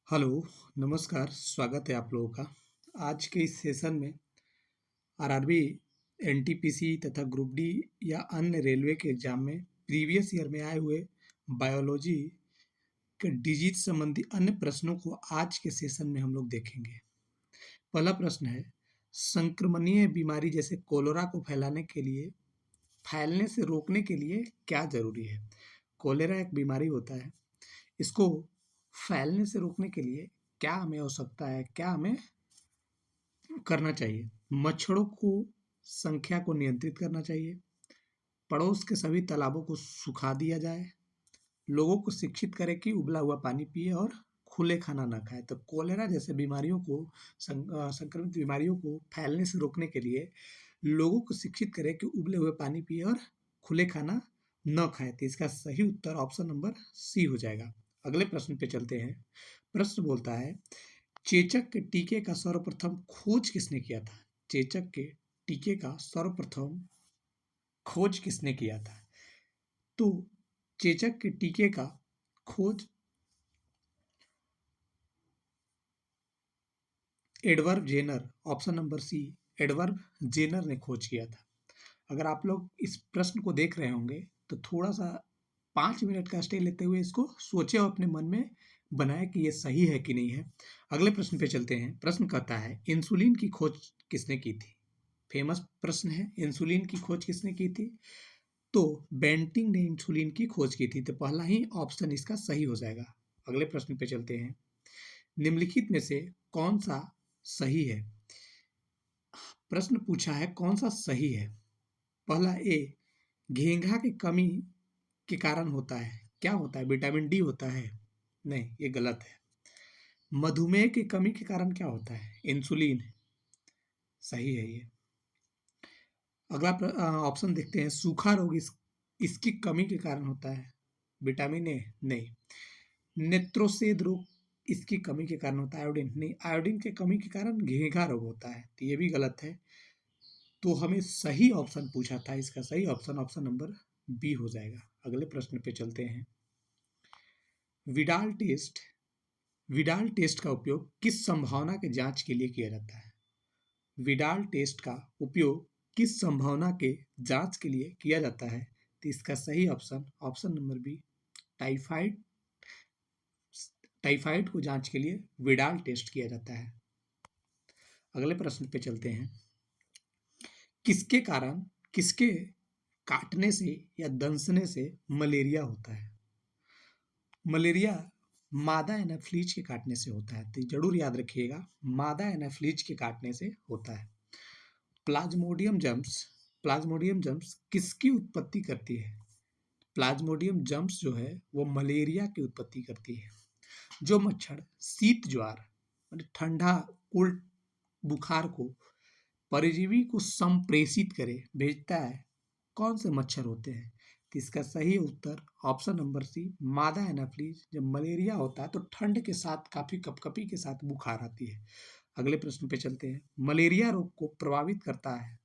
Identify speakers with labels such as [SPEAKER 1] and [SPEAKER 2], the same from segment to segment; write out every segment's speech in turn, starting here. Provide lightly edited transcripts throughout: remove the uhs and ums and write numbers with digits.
[SPEAKER 1] Hello, नमस्कार, स्वागत है आप लोगों का। आज के इस सेशन में आरआरबी, एनटीपीसी तथा ग्रुप डी या अन्य रेलवे के एग्जाम में प्रीवियस ईयर में आए हुए बायोलॉजी के डिजीज संबंधी अन्य प्रश्नों को आज के सेशन में हम लोग देखेंगे। पहला प्रश्न है, संक्रमणीय बीमारी जैसे कोलेरा को फैलने से रोकने के लिए क्या जरूरी है? कोलेरा एक बीमारी होता है, इसको फैलने से रोकने के लिए क्या हमें आवश्यकता है, क्या हमें करना चाहिए? मच्छरों को संख्या को नियंत्रित करना चाहिए, पड़ोस के सभी तालाबों को सुखा दिया जाए, लोगों को शिक्षित करें कि उबला हुआ पानी पिए और खुले खाना ना खाएं। तो कोलेरा जैसे बीमारियों को संक्रमित बीमारियों को फैलने से रोकने के लिए लोगों को शिक्षित करें कि उबले हुए पानी पिए और खुले खाना न खाएं। तो इसका सही उत्तर ऑप्शन नंबर सी हो जाएगा। अगले प्रश्न पे चलते हैं। प्रश्न बोलता है, चेचक के टीके का सर्वप्रथम खोज किसने किया था? चेचक के टीके का सर्वप्रथम खोज किसने किया था? तो चेचक के टीके का खोज Edward Jenner, option number C, Edward Jenner ने खोज किया था। अगर आप लोग इस प्रश्न को देख रहे होंगे तो थोड़ा सा 5 मिनट का स्टे लेते हुए इसको सोचे और अपने मन में बनाए कि ये सही है कि नहीं है। अगले प्रश्न पे चलते हैं। प्रश्न कहता है, इंसुलिन की खोज किसने की थी? फेमस प्रश्न है, इंसुलिन की खोज किसने की थी? तो बेंटिंग ने इंसुलिन की खोज की थी। तो पहला ही ऑप्शन इसका सही हो जाएगा। अगले प्रश्न पे चलते हैं। निम्नलिखित में से कौन सा सही है? प्रश्न पूछा है कौन सा सही है। पहला ए, घेंघा की कमी के कारण होता है। क्या होता है? विटामिन डी होता है? नहीं, ये गलत है। मधुमेह की कमी के कारण क्या होता है? इंसुलिन। सही है ये। अगला ऑप्शन देखते हैं। सूखा रोग इसकी कमी के कारण होता है। Vitamin A? नहीं। नेत्रोसेद रोग इसकी कमी के कारण होता है। आयोडीन? नहीं, आयोडीन के कमी के कारण घेंघा रोग होता है। तो ये भी गलत है। तो हमें सही ऑप्शन पूछा था, इसका सही ऑप्शन ऑप्शन नंबर बी हो जाएगा। अगले प्रश्न पे चलते हैं। विडाल टेस्ट विडाल टेस्ट का उपयोग किस संभावना के जांच के लिए किया जाता है? विडाल टेस्ट का उपयोग किस संभावना के जांच के लिए किया जाता है? तो इसका सही option option number B, typhoid typhoid को जांच के लिए विडाल टेस्ट किया जाता है। अगले प्रश्न पे चलते हैं। किसके काटने से या दंसने से मलेरिया होता है? मलेरिया मादा एनाफ्लीज के काटने से होता है। तो जरूर याद रखिएगा, मादा एनाफ्लीज के काटने से होता है। प्लाज्मोडियम जम्स किसकी उत्पत्ति करती है? प्लाज्मोडियम जम्स जो है वो मलेरिया की उत्पत्ति करती है। जो मच्छर शीत ज्वार मतलब ठंडा कोल्ड बुखार को परजीवी को संप्रेषित करे भेजता है, कौन से मच्छर होते हैं? तो इसका सही उत्तर ऑप्शन नंबर सी, मादा एनाफ्लीज। जब मलेरिया होता है तो ठंड के साथ काफी कपकपी के साथ बुखार आती है। अगले प्रश्न पे चलते हैं। मलेरिया रोग को प्रभावित करता है।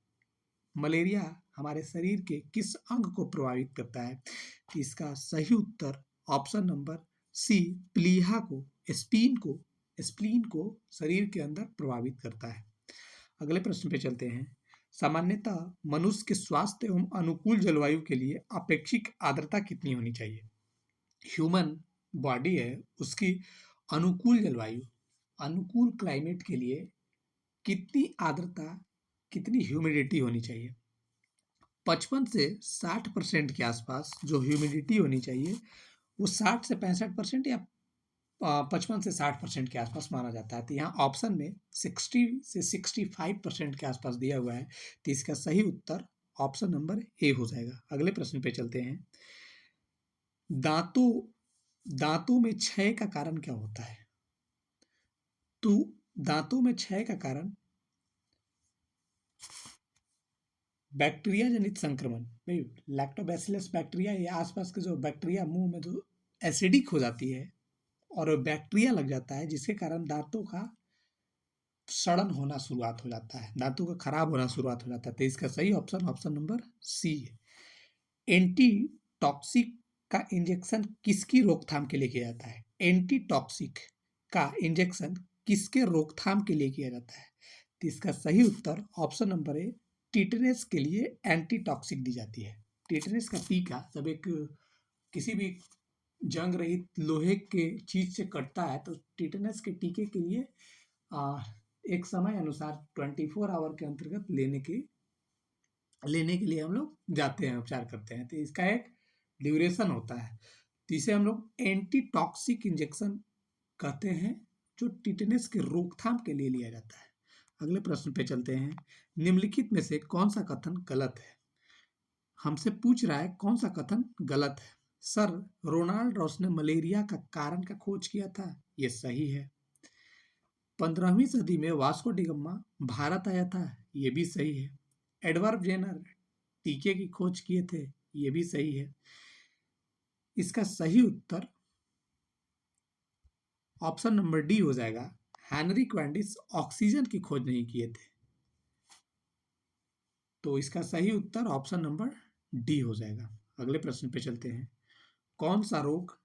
[SPEAKER 1] मलेरिया हमारे शरीर के किस अंग को प्रभावित करता है? तो इसका सही उत्तर ऑप्शन नंबर सी, प्लीहा को स्प्लीन को शरीर के अंदर प्रभावित करता है। अगले प्रश्न पे चलते हैं। सामान्यतः मनुष्य के स्वास्थ्य एवं अनुकूल जलवायु के लिए अपेक्षित आर्द्रता कितनी होनी चाहिए? ह्यूमन बॉडी है, उसकी अनुकूल जलवायु, अनुकूल क्लाइमेट के लिए कितनी आर्द्रता, कितनी ह्यूमिडिटी होनी चाहिए? 55 से 60% के आसपास जो ह्यूमिडिटी होनी चाहिए वो 60 से 65% या 55 से 60% के आसपास माना जाता है। तो यहाँ ऑप्शन में 60 से 65% के आसपास दिया हुआ है। तो इसका सही उत्तर ऑप्शन नंबर ए हो जाएगा। अगले प्रश्न पे चलते हैं। दांतों दांतों में क्षय का कारण क्या होता है? तो दांतों में क्षय का कारण बैक्टीरिया जनित संक्रमण, लैक्टोबैसिलस बैक्टीरिया या आसपास के जो बैक्टीरिया मुंह में जो एसिडिक हो जाती है और बैक्टीरिया लग जाता है, जिसके कारण दांतों का सड़न होना शुरुआत हो जाता है, दांतों का खराब होना शुरुआत हो जाता है। तो इसका सही ऑप्शन ऑप्शन नंबर सी है। एंटी टॉक्सिक का इंजेक्शन किसकी रोकथाम के लिए किया जाता है? एंटी टॉक्सिक का इंजेक्शन किसके रोकथाम के लिए किया जाता है? तो इसका सही उत्तर ऑप्शन नंबर ए, टिटनेस के लिए एंटीटॉक्सिक दी जाती है। टिटनेस का टीका जब एक किसी भी जंग रहित लोहे के चीज से कटता है तो टिटनेस के टीके के लिए एक समय अनुसार 24 आवर के अंतर्गत लेने के लिए हम लोग जाते हैं, उपचार करते हैं। तो इसका एक ड्यूरेशन होता है, तो इसे हम लोग एंटीटॉक्सिक इंजेक्शन कहते हैं, जो टिटनेस के रोकथाम के लिए लिया जाता है। अगले प्रश्न पे चलते हैं। निम्नलिखित में से कौन सा कथन गलत है? हमसे पूछ रहा है कौन सा कथन गलत है। सर रोनाल्ड रॉस ने मलेरिया का कारण का खोज किया था, ये सही है। 15वीं सदी में वास्को डी गामा भारत आया था, ये भी सही है। एडवर्ड जेनर टीके की खोज किए थे, ये भी सही है। इसका सही उत्तर ऑप्शन नंबर डी हो जाएगा। हेनरी क्वैंडिस ऑक्सीजन की खोज नहीं किए थे, तो इसका सही उत्तर ऑप्शन नंबर डी हो जाएगा। अगले प्रश्न पे चलते हैं। कौन सा रोग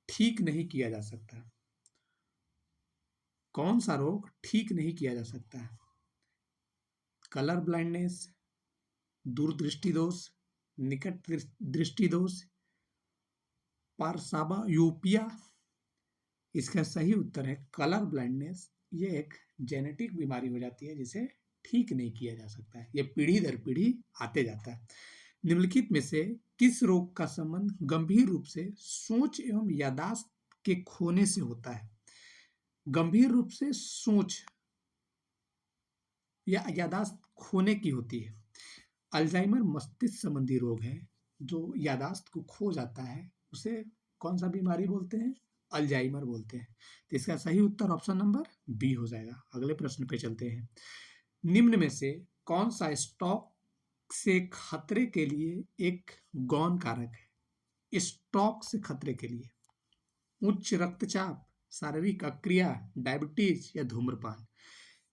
[SPEAKER 1] ठीक नहीं किया जा सकता? कौन सा रोग ठीक नहीं किया जा सकता है? कलर ब्लाइंडनेस, दूरदृष्टि दोष, निकट दृष्टि दोष, पारसाबा यूपिया। इसका सही उत्तर है कलर ब्लाइंडनेस। ये एक जेनेटिक बीमारी हो जाती है जिसे ठीक नहीं किया जा सकता है, ये पीढ़ी दर पीढ़ी आते जाता है। निम्नलिखित में से किस रोग का संबंध गंभीर रूप से सोच एवं याददाश्त के खोने से होता है? गंभीर रूप से सोच या याददाश्त खोने की होती है। अल्जाइमर मस्तिष्क संबंधी रोग है, जो याददाश्त को खो जाता है उसे कौन सा बीमारी बोलते हैं? अल्जाइमर बोलते हैं। तो इसका सही उत्तर ऑप्शन नंबर बी हो जाएगा। अगले प्रश्न पे चलते हैं। निम्न में से कौन सा स्ट्रोक से खतरे के लिए एक गौण कारक है? स्ट्रोक से खतरे के लिए उच्च रक्तचाप, शारीरिक अक्रिया, डायबिटीज या धूम्रपान।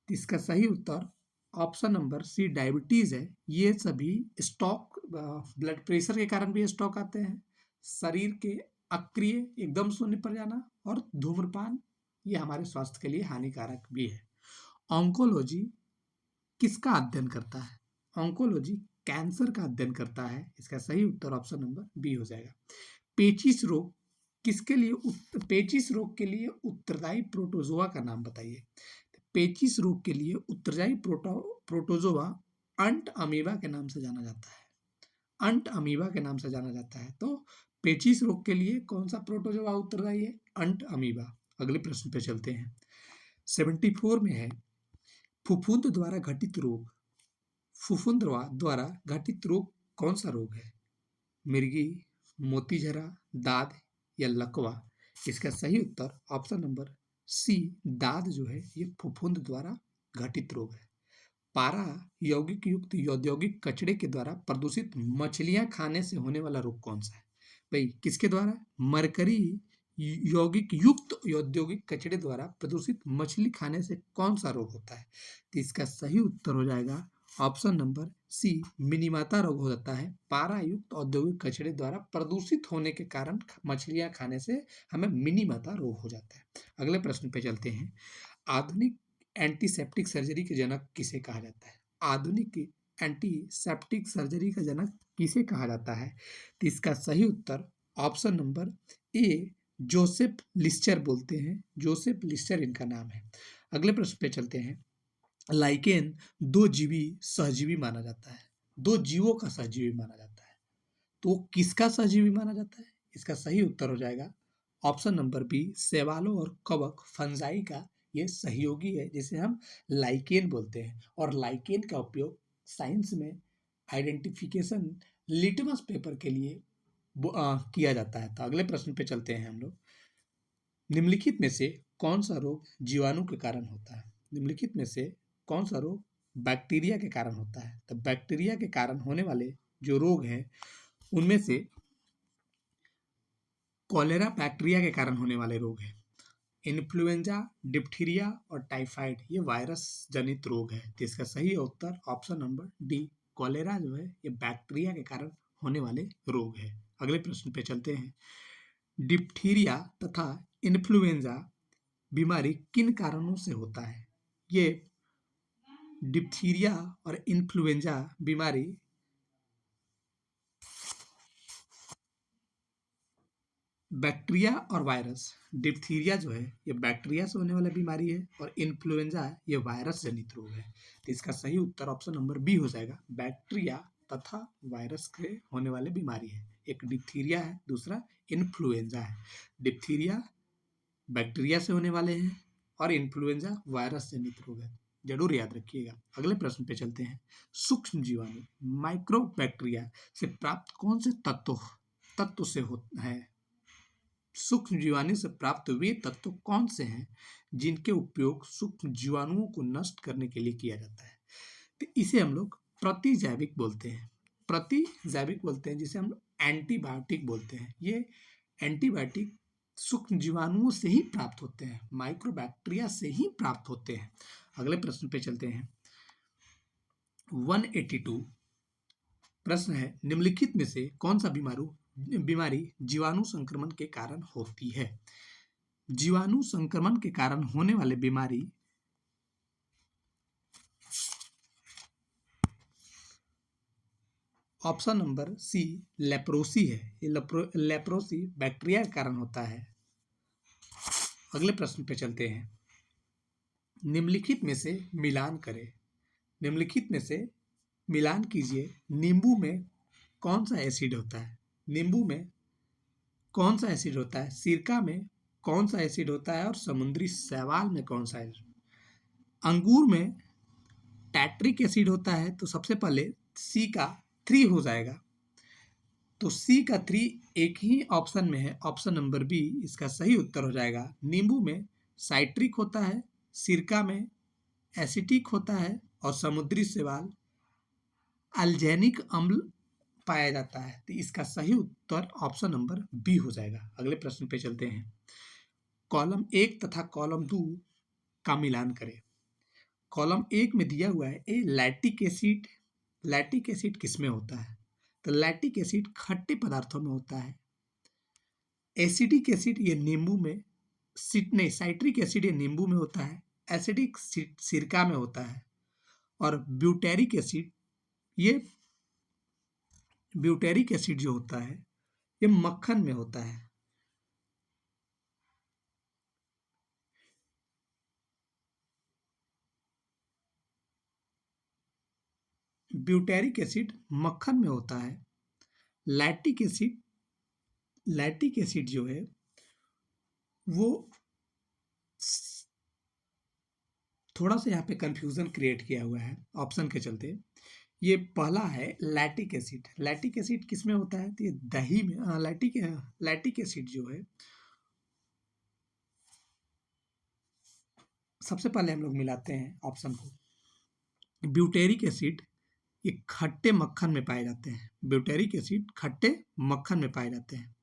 [SPEAKER 1] इसका सही उत्तर ऑप्शन नंबर सी डायबिटीज है। ये सभी स्ट्रोक, ब्लड प्रेशर के कारण भी स्ट्रोक आते हैं, शरीर के अक्रिय एकदम शून्य पर जाना, और धूम्रपान ये हमारे स्वास्थ्य के लिए हानिकारक भी है। ऑन्कोलॉजी किसका अध्ययन करता है? ऑन्कोलॉजी कैंसर का अध्ययन करता है। इसका सही उत्तर ऑप्शन नंबर बी हो जाएगा। पेचिश रोग किसके लिए पेचिश रोग के लिए उत्तरदायी प्रोटोजोआ का नाम बताइए। पेचिश रोग के लिए उत्तरदायी प्रोटोजोआ अंट अमीबा के नाम से जाना जाता है। अंट अमीबा के नाम से जाना जाता है। तो पेचिश रोग के लिए कौन सा प्रोटोजोआ उत्तरदायी है? अंट अमीबा। अगले प्रश्न पे चलते हैं। 74 में है फफूंद द्वारा घटित रोग। फफूंद द्वारा घटित रोग कौन सा रोग है? मिर्गी, मोतीझरा, दाद या लकवा। इसका सही उत्तर ऑप्शन नंबर सी दाद जो है ये फफूंद द्वारा घटित रोग है। पारा यौगिक युक्त औद्योगिक कचरे के द्वारा प्रदूषित मछलियां खाने से होने वाला रोग कौन सा है? भाई किसके द्वारा? मरकरी यौगिक युक्त औद्योगिक कचरे द्वारा प्रदूषित मछली खाने से कौन सा रोग होता है? तो इसका सही उत्तर हो जाएगा ऑप्शन नंबर सी मिनीमाता रोग हो जाता है। पारा युक्त औद्योगिक कचरे द्वारा प्रदूषित होने के कारण मछलियां खाने से हमें मिनीमाता रोग हो जाता है। अगले प्रश्न पे चलते हैं। आधुनिक एंटीसेप्टिक सर्जरी के जनक किसे कहा जाता है? आधुनिक एंटीसेप्टिक सर्जरी का जनक किसे कहा जाता है? तो इसका सही उत्तर option number A Joseph Lister बोलते हैं। जोसेफ लिस्टर इनका नाम है। अगले प्रश्न पे चलते हैं। लाइकेन दो जीवी सहजीवी माना जाता है, दो जीवों का सहजीवी माना जाता है, तो किसका सहजीवी माना जाता है? इसका सही उत्तर हो जाएगा ऑप्शन नंबर बी शैवालों और कवक फंजाई का ये सहयोगी है, जिसे हम लाइकेन बोलते हैं। और लाइकेन का उपयोग साइंस में आइडेंटिफिकेशन लिटमस पेपर के लिए किया जाता है। तो अगले प्रश्न पे चलते हैं हम लोग। निम्नलिखित में से कौन सा रोग जीवाणु के कारण होता है? निम्नलिखित में से कौन सा रोग बैक्टीरिया के कारण होता है? तो बैक्टीरिया के कारण होने वाले जो रोग हैं उनमें से कॉलेरा बैक्टीरिया के कारण होने वाले रोग हैं। इन्फ्लुएंजा, डिप्थीरिया और टाइफाइड ये वायरस जनित रोग है। तो इसका सही उत्तर ऑप्शन नंबर डी कॉलेरा जो है ये बैक्टीरिया के कारण होने वाले रोग है। अगले प्रश्न पे चलते हैं। डिप्थीरिया तथा इन्फ्लुएंजा बीमारी किन कारणों से होता है? ये डिप्थीरिया और इन्फ्लुएंजा बीमारी बैक्टीरिया और वायरस। डिप्थीरिया जो है ये बैक्टीरिया से होने वाला बीमारी है और इन्फ्लुएंजा ये वायरस जनित रोग है। तो इसका सही उत्तर ऑप्शन नंबर बी हो जाएगा, बैक्टीरिया तथा वायरस से होने वाले बीमारी है। एक डिप्थीरिया है, दूसरा इन्फ्लुएंजा है। डिप्थीरिया बैक्टीरिया से होने वाले हैं और इन्फ्लुएंजा वायरस जनित रोग है, जरूर याद रखिएगा। अगले प्रश्न पे चलते हैं। सूक्ष्म जीवाणु माइक्रोबैक्टीरिया से प्राप्त कौन से तत्व से होता है? सूक्ष्म जीवाणु से प्राप्त वे तत्व कौन से हैं जिनके उपयोग सूक्ष्म जीवाणुओं को नष्ट करने के लिए किया जाता है? तो इसे हम लोग प्रतिजैविक बोलते हैं। प्रतिजैविक बोलते हैं जिसे हम एंटीबायोटिक बोलते हैं। ये एंटीबायोटिक सूक्ष्म जीवाणुओं से ही प्राप्त होते हैं, माइक्रोबैक्टीरिया से ही प्राप्त होते हैं। अगले प्रश्न पे चलते हैं। 182 प्रश्न है, निम्नलिखित में से कौन सा बीमारी जीवाणु संक्रमण के कारण होती है? जीवाणु संक्रमण के कारण होने वाले बीमारी ऑप्शन नंबर सी लेप्रोसी है। ये लेप्रोसी बैक्टीरिया के कारण होता है। अगले प्रश्न पे चलते हैं। निम्नलिखित में से मिलान करें। निम्नलिखित में से मिलान कीजिए। नींबू में कौन सा एसिड होता है? नींबू में कौन सा एसिड होता है? सिरका में कौन सा एसिड होता है? और समुद्री शैवाल में कौन सा एसिड? अंगूर में टैट्रिक एसिड होता है, तो सबसे पहले सी का 3 हो जाएगा। तो सी का 3 एक ही ऑप्शन में है, ऑप्शन नंबर बी इसका सही उत्तर हो जाएगा। नींबू में साइट्रिक होता है, सिरका में एसिटिक होता है और समुद्री शैवाल अल्जेनिक अम्ल पाया जाता है। तो इसका सही उत्तर ऑप्शन नंबर बी हो जाएगा। अगले प्रश्न पे चलते हैं। कॉलम 1 तथा कॉलम 2 का मिलान करें। कॉलम 1 में दिया हुआ है लैक्टिक एसिड। लैक्टिक एसिड किसमें होता है? तो लैक्टिक एसिड खट्टे पदार्थों में होता है। एसिडिक एसिड ये नींबू में, साइट्रिक एसिड ये नींबू में होता है। एसिडिक सिरका में होता है। और ब्यूटेरिक एसिड जो होता है ये मक्खन में होता है। ब्यूटेरिक एसिड मक्खन में होता है। लैक्टिक एसिड जो है वो थोड़ा सा यहाँ पे कंफ्यूजन क्रिएट किया हुआ है ऑप्शन के चलते। ये पहला है लैक्टिक एसिड। लैक्टिक एसिड किस में होता है? तो ये दही में। लैक्टिक एसिड जो है, सबसे पहले हम लोग मिलाते हैं ऑप्शन को। ब्यूटेरिक एसिड ये खट्टे मक्खन में पाए जाते हैं। ब्यूटेरिक एसिड खट्टे मक्खन में पाए जाते हैं।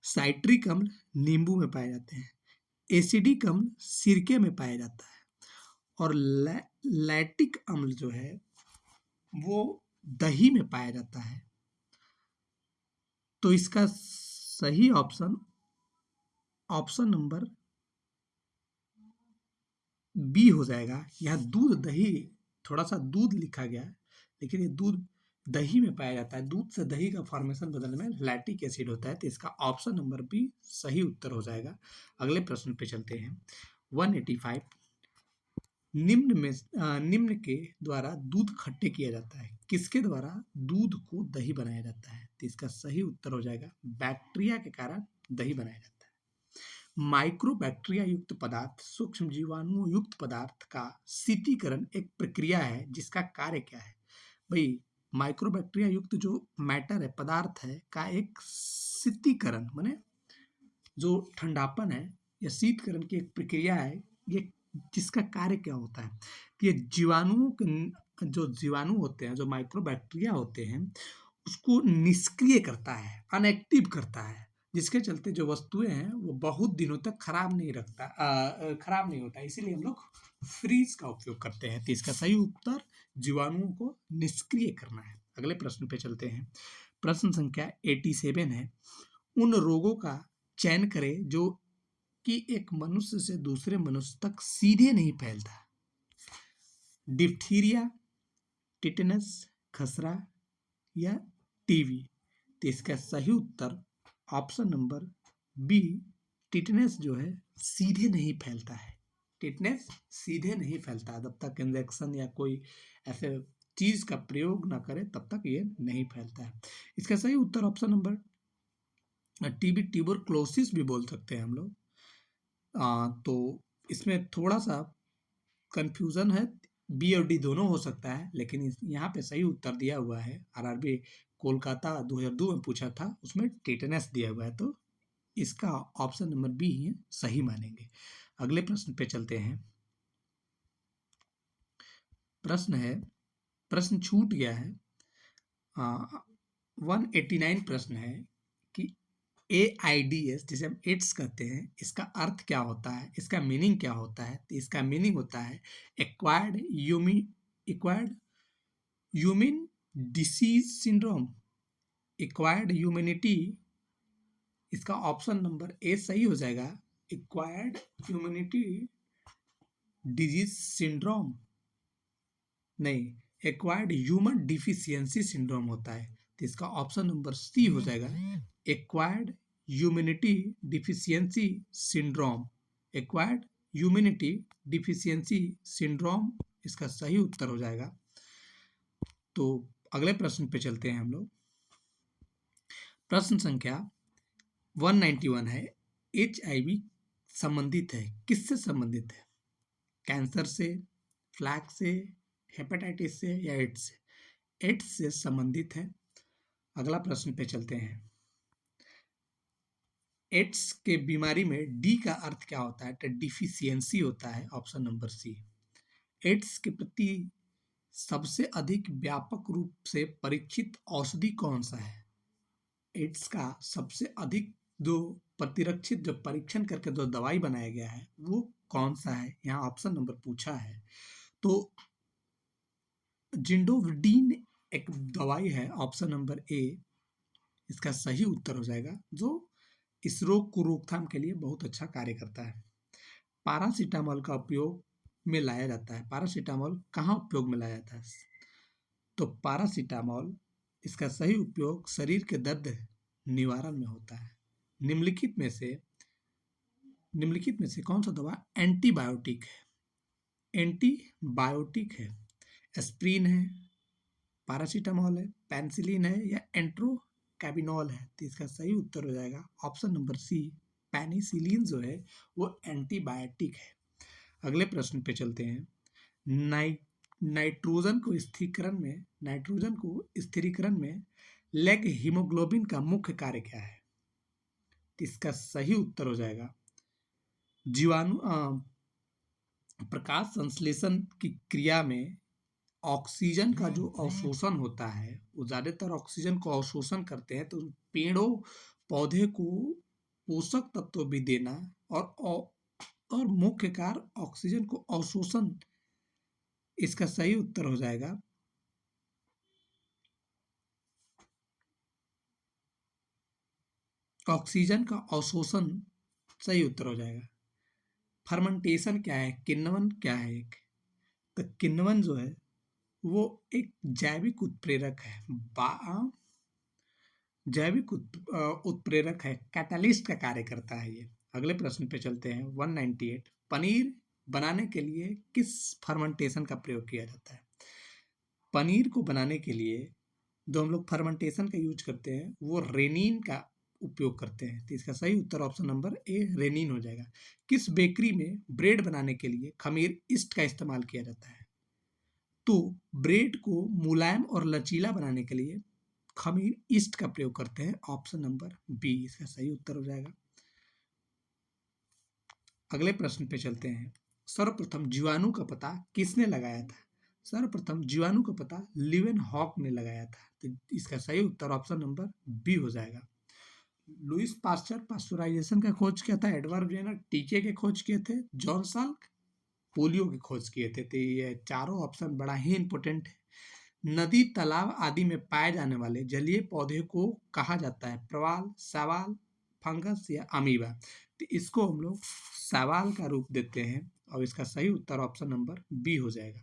[SPEAKER 1] साइट्रिक अम्ल नींबू में पाए जाते हैं। एसिडिक अम्ल सिरके में पाया जाता है। और लैक्टिक अम्ल जो है वो दही में पाया जाता है। तो इसका सही ऑप्शन नंबर बी हो जाएगा। यह दूध दही, थोड़ा सा दूध लिखा गया है लेकिन ये दूध दही में पाया जाता है। दूध से दही का फॉर्मेशन बदलने में लैक्टिक एसिड होता है। तो इसका ऑप्शन नंबर बी सही उत्तर हो जाएगा। अगले प्रश्न पे चलते हैं। 185 निम्न के द्वारा दूध खट्टे किया जाता है। किसके द्वारा दूध को दही बनाया जाता है? तो इसका सही उत्तर हो जाएगा बैक्टीरिया के कारण दही बनाया जाता है। माइक्रोबैक्टीरिया युक्त पदार्थ सूक्ष्म जीवाणु युक्त पदार्थ का शीतीकरण एक प्रक्रिया है जिसका कार्य क्या है? भाई माइक्रोबैक्टीरिया युक्त जो मैटर है, पदार्थ है का एक शीतीकरण माने जो ठंडापन है या शीतकरण की एक प्रक्रिया है। ये जिसका कार्य क्या होता है कि ये जो जीवाणु होते हैं, जो माइक्रोबैक्टीरिया होते हैं, उसको निष्क्रिय करता है, अनएक्टिव करता है, जिसके चलते जो वस्तुएं हैं वो बहुत दिनों तक खराब नहीं होता। इसीलिए हम लोग फ्रीज का उपयोग करते हैं। तो इसका सही उत्तर जीवाणुओं को निष्क्रिय करना है। अगले प्रश्न पे चलते हैं। प्रश्न संख्या 87 है। उन रोगों का चयन करें जो कि एक मनुष्य से दूसरे मनुष्य तक सीधे नहीं फैलता? डिप्थीरिया, टिटनस, खसरा या टीबी? तो इसका सही उत्तर ऑप्शन नंबर बी, टिटनेस जो है सीधे नहीं फैलता है। टिटनेस सीधे नहीं फैलता, जब तक इंजेक्शन या कोई ऐसे चीज का प्रयोग ना करे तब तक ये नहीं फैलता है। इसका सही उत्तर ऑप्शन नंबर टीबी, ट्यूबरक्लोसिस भी बोल सकते हैं हम लोग। तो इसमें थोड़ा सा कंफ्यूजन है, बी और डी दोनों हो सकता है, लेकिन यहाँ पे सही उत्तर दिया हुआ है। आरआरबी कोलकाता 2002 में पूछा था, उसमें टिटनेस दिया हुआ है, तो इसका ऑप्शन नंबर बी ही सही मानेंगे। अगले प्रश्न पे चलते हैं। प्रश्न छूट गया है। 189 प्रश्न है कि AIDS जिसे हम एड्स कहते हैं, इसका अर्थ क्या होता है, इसका मीनिंग क्या होता है? तो इसका मीनिंग होता है acquired human disease syndrome, acquired humanity. इसका ऑप्शन नंबर ए सही हो जाएगा, एक्वायर्ड ह्यूमैनिटी डिजीज सिंड्रोम नहीं, एक्वायर्ड ह्यूमन डिफिशियंसी सिंड्रोम होता है। तो इसका ऑप्शन नंबर सी हो जाएगा, acquired humanity deficiency syndrome. Acquired humanity deficiency syndrome इसका सही उत्तर हो जाएगा। तो अगले प्रश्न पे चलते हैं हम लोग। प्रश्न संख्या 191 है, HIV संबंधित है, किससे संबंधित है? कैंसर से, फ्लैग से, हेपेटाइटिस से या एड्स से? एड्स से संबंधित है। अगला प्रश्न पे चलते हैं। एड्स के बीमारी में डी का अर्थ क्या होता है? तो डिफिशियंसी होता है, ऑप्शन नंबर सी। एड्स के प्रति सबसे अधिक व्यापक रूप से परीक्षित औषधि कौन सा है? एड्स का सबसे अधिक जो प्रतिरक्षित, जो परीक्षण करके जो दवाई बनाया गया है वो कौन सा है? यहाँ ऑप्शन नंबर पूछा है। तो जिंडोविडीन एक दवाई है, ऑप्शन नंबर ए इसका सही उत्तर हो जाएगा, जो इस रोग को रोकथाम के लिए बहुत अच्छा कार्य करता है। पैरासीटामोल का उपयोग में लाया जाता है। पैरासीटामोल कहाँ उपयोग में लाया जाता है? तो पैरासीटामोल इसका सही उपयोग शरीर के दर्द निवारण में होता है। निम्नलिखित में से कौन सा दवा एंटीबायोटिक है? एंटीबायोटिक है, एस्प्रिन है, पैरासीटामोल है, पेनिसिलिन है या एंट्रोकैबिनोल है? तो इसका सही उत्तर हो जाएगा ऑप्शन नंबर सी, पेनिसिलिन जो है वो एंटीबायोटिक है। अगले प्रश्न पे चलते हैं। नाइट्रोजन को स्थिरीकरण में लेग हीमोग्लोबिन का मुख्य कार्य क्या है? तो इसका सही उत्तर हो जाएगा जीवाणु प्रकाश संश्लेषण की क्रिया में ऑक्सीजन का जो अवशोषण होता है, वो ज़्यादातर ऑक्सीजन को अवशोषण करते हैं। तो पेड़ों पौधे को पोषक तत्व भी देना और मुख्य कार्य ऑक्सीजन को अवशोषण, इसका सही उत्तर हो जाएगा ऑक्सीजन का अवशोषण सही उत्तर हो जाएगा। फर्मेंटेशन क्या है, किण्वन क्या है? एक तो किण्वन जो है वो एक जैविक उत्प्रेरक है, उत्प्रेरक है, कैटालिस्ट का कार्य करता है ये। अगले प्रश्न पे चलते हैं। 198, पनीर बनाने के लिए किस फर्मेंटेशन का प्रयोग किया जाता है? पनीर को बनाने के लिए जो हम लोग फर्मेंटेशन का यूज करते हैं वो रेनिन का उपयोग करते हैं। तो इसका सही उत्तर ऑप्शन नंबर ए, रेनिन हो जाएगा। किस बेकरी में ब्रेड बनाने के लिए खमीर ईस्ट का इस्तेमाल किया जाता है? तो ब्रेड को मुलायम और लचीला बनाने के लिए खमीर ईस्ट का प्रयोग करते हैं, ऑप्शन नंबर बी इसका सही उत्तर हो जाएगा। अगले प्रश्न पे चलते हैं। सर्वप्रथम जीवाणु का पता किसने लगाया था? सर्वप्रथम जीवाणु का पता लीवेनहॉक ने लगाया था। तो इसका सही उत्तर ऑप्शन नंबर बी हो जाएगा। लुईस पास्चर पास्चुराइजेशन का खोज किया था, एडवर्ड जेनर टीके के खोज किए थे, जॉन साल्क पोलियो की खोज किए थे। तो ये चारों ऑप्शन बड़ा ही इंपॉर्टेंट है। नदी, तालाब आदि में पाए जाने वाले जलीय पौधे को कहा जाता है? प्रवाल, शैवाल, फंगस या अमीबा? तो इसको हम लोग सवाल का रूप देते हैं और इसका सही उत्तर ऑप्शन नंबर बी हो जाएगा।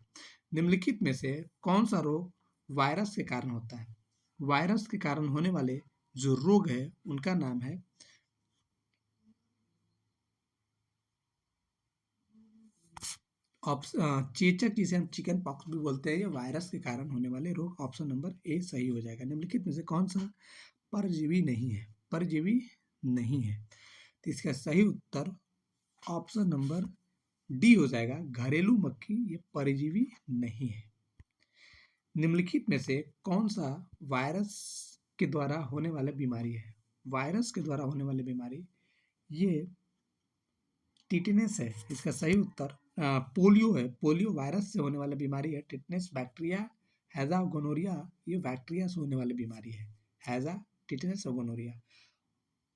[SPEAKER 1] निम्नलिखित में से कौन सा रोग वायरस के कारण होता है? वायरस के कारण होने वाले जो रोग है उनका नाम है चेचक, जिसे हम चिकन पॉक्स भी बोलते हैं। ये वायरस के कारण होने वाले रोग। ऑप्शन नंबर ए सही हो जाएगा। निम्नलिखित में से कौन सा परजीवी नहीं है? परजीवी नहीं है, तो इसका सही उत्तर ऑप्शन नंबर डी हो जाएगा, घरेलू मक्खी। ये परजीवी नहीं है। निम्नलिखित में से कौन सा वायरस के द्वारा होने वाला बीमारी है? वायरस के द्वारा होने वाली बीमारी ये टिटनेस है। इसका सही उत्तर पोलियो है। पोलियो वायरस से होने वाली बीमारी है। टिटनेस बैक्टीरिया, हैजा, गोनोरिया ये बैक्टीरिया से होने वाली बीमारी है। हैजा, टिटनेस और गोनोरिया।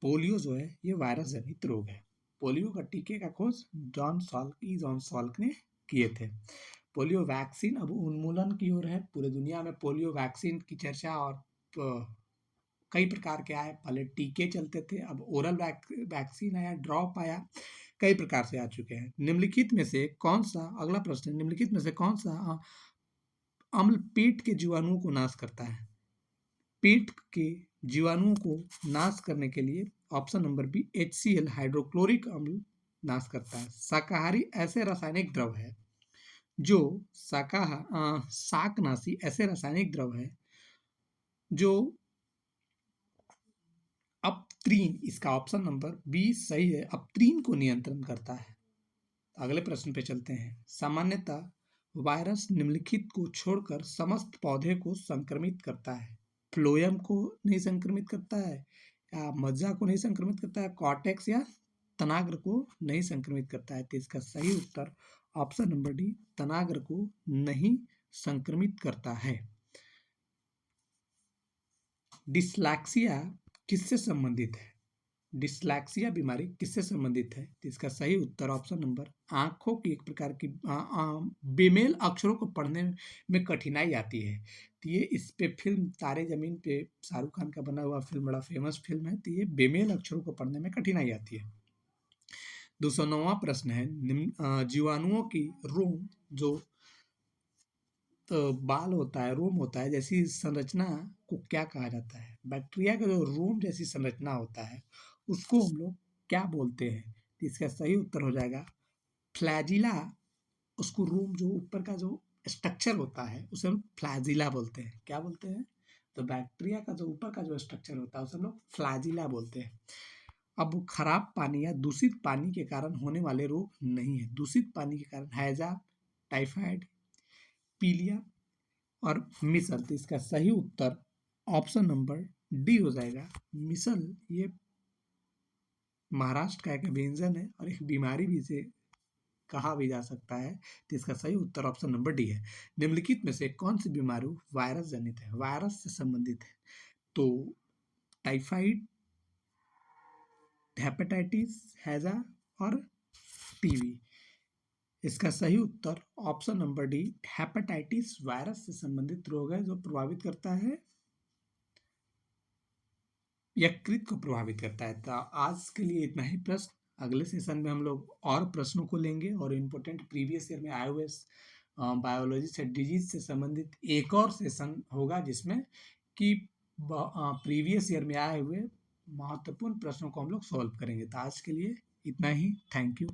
[SPEAKER 1] पोलियो जो है ये वायरस जनित रोग है। पोलियो का टीके का खोज जॉन सॉल्क ने किए थे। पोलियो वैक्सीन अब उन्मूलन की ओर है। पूरे दुनिया में पोलियो वैक्सीन की चर्चा और कई प्रकार के आए। पहले टीके चलते थे, अब ओरल वैक्सीन आया, ड्रॉप आया, कई प्रकार से आ चुके हैं। निम्नलिखित में से कौन सा, अगला प्रश्न, निम्नलिखित में से कौन सा अम्ल पेट के जीवाणुओं को नाश करता है? पेट के जीवाणुओं को नाश करने के लिए option number B HCl hydrochloric अम्ल नाश करता है। शाकाहारी ऐसे रासायनिक द्रव है जो शाकनाशी ऐसे रासायनिक द्रव है जो अपत्रीन, इसका ऑप्शन नंबर बी सही है, अपत्रीन को नियंत्रण करता है। अगले प्रश्न पे चलते हैं। सामान्यतः वायरस निम्नलिखित को छोड़कर समस्त पौधे को संक्रमित करता है। फ्लोएम को नहीं संक्रमित करता है, या मज्जा को नहीं संक्रमित करता है, कॉर्टेक्स या तनाग्र को नहीं संक्रमित करता है। तो इसका सही उत्तर ऑप्शन नंबर डी, तनाग्र को नहीं संक्रमित करता है। डिस्लैक्सिया किससे संबंधित है? डिस्लैक्सिया बीमारी किससे संबंधित है? तो इसका सही उत्तर ऑप्शन नंबर, आंखों की एक प्रकार की बेमेल अक्षरों को पढ़ने में कठिनाई आती है। तो ये इस पे फिल्म तारे जमीन पे शाहरुख खान का बना हुआ फिल्म बड़ा फेमस फिल्म है। तो ये बेमेल अक्षरों को पढ़ने में कठिनाई आती है। 209वां प्रश्न है, जीवाणुओं की रोम जो बाल होता है, रोम होता है, जैसी संरचना को क्या कहा जाता है? बैक्टीरिया का जो रोम जैसी संरचना होता है उसको हम लोग क्या बोलते हैं? तो इसका सही उत्तर हो जाएगा फ्लैजिला। उसको रोम जो ऊपर का जो स्ट्रक्चर होता है उसे हम फ्लैजिला बोलते हैं। क्या बोलते हैं? तो बैक्टीरिया का जो ऊपर का जो स्ट्रक्चर होता है उसे हम लोग फ्लैजिला बोलते हैं। अब खराब पानी या दूषित पानी के कारण होने वाले रोग नहीं है। दूषित पानी के कारण हैजा, टाइफाइड, पीलिया और मिसल। तो इसका सही उत्तर ऑप्शन नंबर डी हो जाएगा, मिसल। ये महाराष्ट्र का एक व्यंजन है और एक बीमारी भी इसे कहा भी जा सकता है। तो इसका सही उत्तर ऑप्शन नंबर डी है। निम्नलिखित में से कौन सी बीमारी वायरस जनित है, वायरस से संबंधित है? तो टाइफाइड, हेपेटाइटिस, हैजा और टीबी। इसका सही उत्तर option number D, hepatitis virus से संबंधित रोग है जो प्रभावित करता है, यकृत को प्रभावित करता है। तो आज के लिए इतना ही प्रश्न। अगले सेशन में हम लोग और प्रश्नों को लेंगे और इम्पोर्टेंट प्रीवियस ईयर में आए हुए बायोलॉजी से डिजीज से संबंधित एक और सेशन होगा जिसमें कि प्रीवियस ईयर में आए हुए महत्वपूर्ण प्रश्नों को हम लोग सॉल्व करेंगे। तो आज के लिए इतना ही। Thank you.